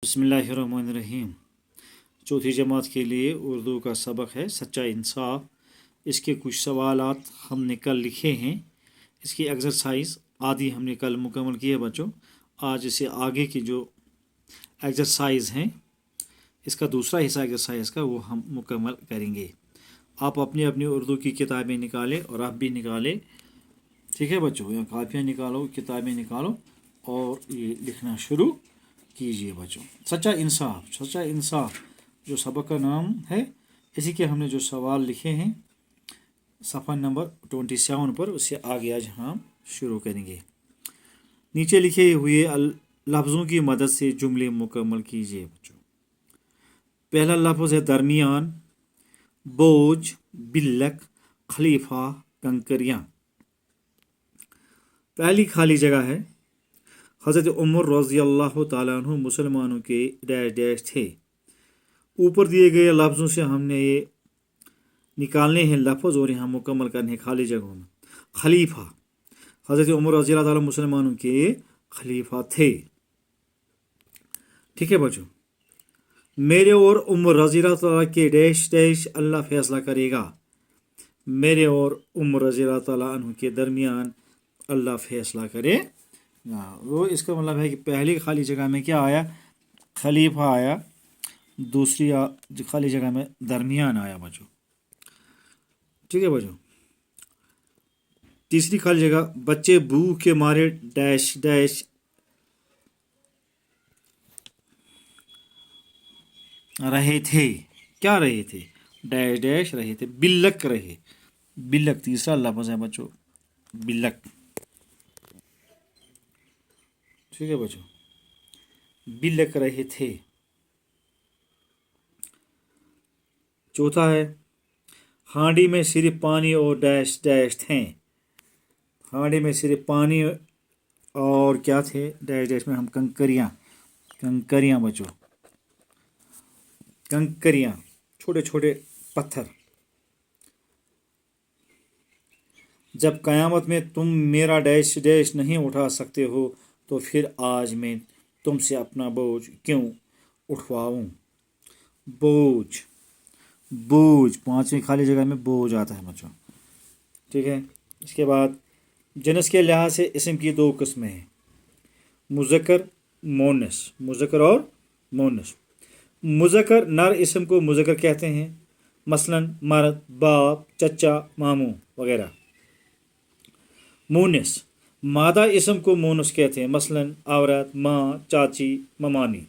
बिस्मिल्लाहिर्रहमानिर्रहीम। चौथी जमात के लिए उर्दू का सबक है सच्चा इंसाफ। इसके कुछ सवालात हमने कल लिखे हैं। इसकी एक्सरसाइज आदि हमने कल मुकम्मल की है बच्चों। आज इसे आगे की जो एक्सरसाइज हैं इसका दूसरा हिस्सा एक्सरसाइज का वो हम मुकम्मल करेंगे। आप अपनी अपनी उर्दू की किताबें निकालें और आप भी निकालें, ठीक है बच्चों। या कापियाँ निकालो, किताबें निकालो और ये लिखना शुरू कीजिए बच्चों। सच्चा इंसाफ जो सबक का नाम है, इसी के हमने जो सवाल लिखे हैं सफ़ा नंबर 27 पर, उससे आगे आज हम शुरू करेंगे। नीचे लिखे हुए लफ्ज़ों की मदद से जुमले मुकम्मल कीजिए बच्चों। पहला लफ्ज़ है दरमियान, बोझ, बिल्लक, खलीफा, कंकरियाँ। पहली खाली जगह है हज़रत उमर रज़ी अल्लाह ताला अन्हु मुसलमानों के डैश डैश थे। ऊपर दिए गए लफ्ज़ों से हमने ये निकालने हैं लफ्ज़ और यहाँ मुकम्मल करने हैं खाली जगहों में। खलीफा, हज़रत उमर रज़ी अल्लाह ताला मुसलमानों के खलीफा थे, ठीक है बच्चों। मेरे और उमर रज़ी अल्लाह ताला के डैश डैश अल्लाह फैसला करेगा। मेरे और उमर रज़ी अल्लाह ताला अन्हु के दरमियान अल्लाह फैसला करे। वो इसका मतलब है कि पहली खाली जगह में क्या आया, खलीफा आया। दूसरी खाली जगह में दरमियान आया बच्चों, ठीक है बच्चों। तीसरी खाली जगह बच्चे भूख के मारे डैश डैश रहे थे। क्या रहे थे? डैश डैश रहे थे, बिल्लक रहे। बिल्लक तीसरा लफ्ज़ है बच्चों, बिल्लक, ठीक है बच्चों। बिल्लक रहे थे। चौथा है हांडी में सिर्फ पानी और डैश डैश थे। हांडी में सिर्फ पानी और क्या थे? डैश डैश में हम कंकरियाँ, कंकरियाँ बच्चों, कंकरियाँ, छोटे छोटे पत्थर। जब क़यामत में तुम मेरा डैश डैश नहीं उठा सकते हो तो फिर आज मैं तुमसे अपना बोझ क्यों उठवाऊं? बोझ, बोझ, पांचवी खाली जगह में बोझ आता है बच्चों, ठीक है। इसके बाद जिनस के लिहाज से इसम की दो किस्में हैं, मुज़क्कर मोनस, मुज़क्कर और मोनस। मुज़क्कर नर इसम को मुज़क्कर कहते हैं, मसलन मर्द, बाप, चचा, मामू वगैरह। मोनस मादा इसम को मोनस कहते हैं, मसलन औरत, माँ, चाची, ममानी,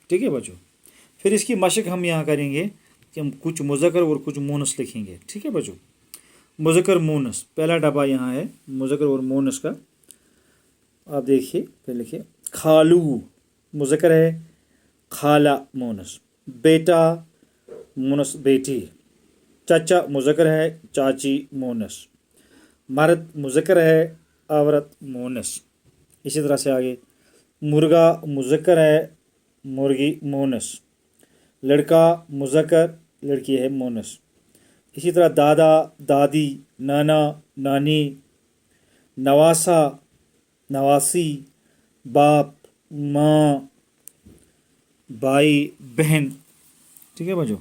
ठीक है बच्चों। फिर इसकी मशक हम यहाँ करेंगे कि हम कुछ मुज़क्कर और कुछ मोनस लिखेंगे, ठीक है बच्चों। मुज़क्कर मोनस, पहला डब्बा यहाँ है मुज़क्कर और मोनस का। आप देखिए, फिर लिखिए खालू मुज़क्कर है, खाला मोनस। बेटा मोनस बेटी। चाचा मुज़क्कर है, चाची मोनस। मर्द मुज़क्कर है, औरत मोनस। इसी तरह से आगे मुर्गा मुज़क्कर है, मुर्गी मोनस। लड़का मुज़क्कर, लड़की है मोनस। इसी तरह दादा दादी, नाना नानी, नवासा नवासी, बाप माँ, भाई बहन, ठीक है बच्चों।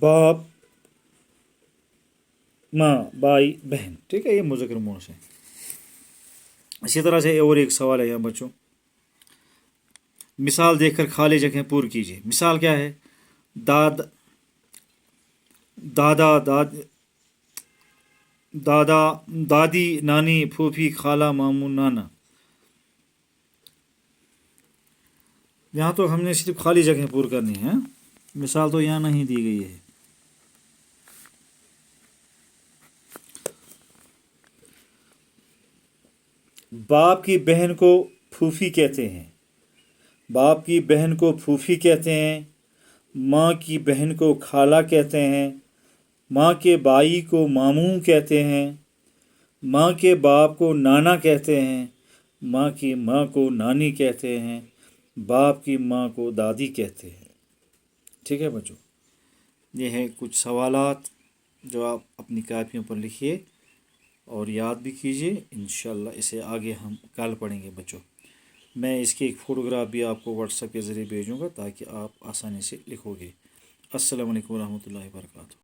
बाप माँ, भाई बहन, ठीक है, ये मुज़क्कर मोनस है। इसी तरह से और एक सवाल है यहाँ बच्चों, मिसाल देखकर खाली जगह पूरी कीजिए। मिसाल क्या है? दादा दादा दादी, नानी, फूफी, खाला, मामू, नाना। यहाँ तो हमने सिर्फ खाली जगह पूरी करनी है, मिसाल तो यहाँ नहीं दी गई है। बाप की बहन को फूफी कहते हैं, बाप की बहन को फूफी कहते हैं। माँ की बहन को खाला कहते हैं। माँ के भाई को मामू कहते हैं। माँ के बाप को नाना कहते हैं। माँ की माँ को नानी कहते हैं। बाप की माँ को दादी कहते हैं, ठीक है बच्चों। ये है कुछ सवालात जो आप अपनी कापियों पर लिखिए اور یاد بھی کیجیے، انشاءاللہ اسے آگے ہم کل پڑھیں گے بچوں۔ میں اس کی ایک فوٹوگراف بھی آپ کو واٹس ایپ کے ذریعے بھیجوں گا تاکہ آپ آسانی سے لکھو گے۔ السلام علیکم ورحمۃ اللہ وبرکاتہ۔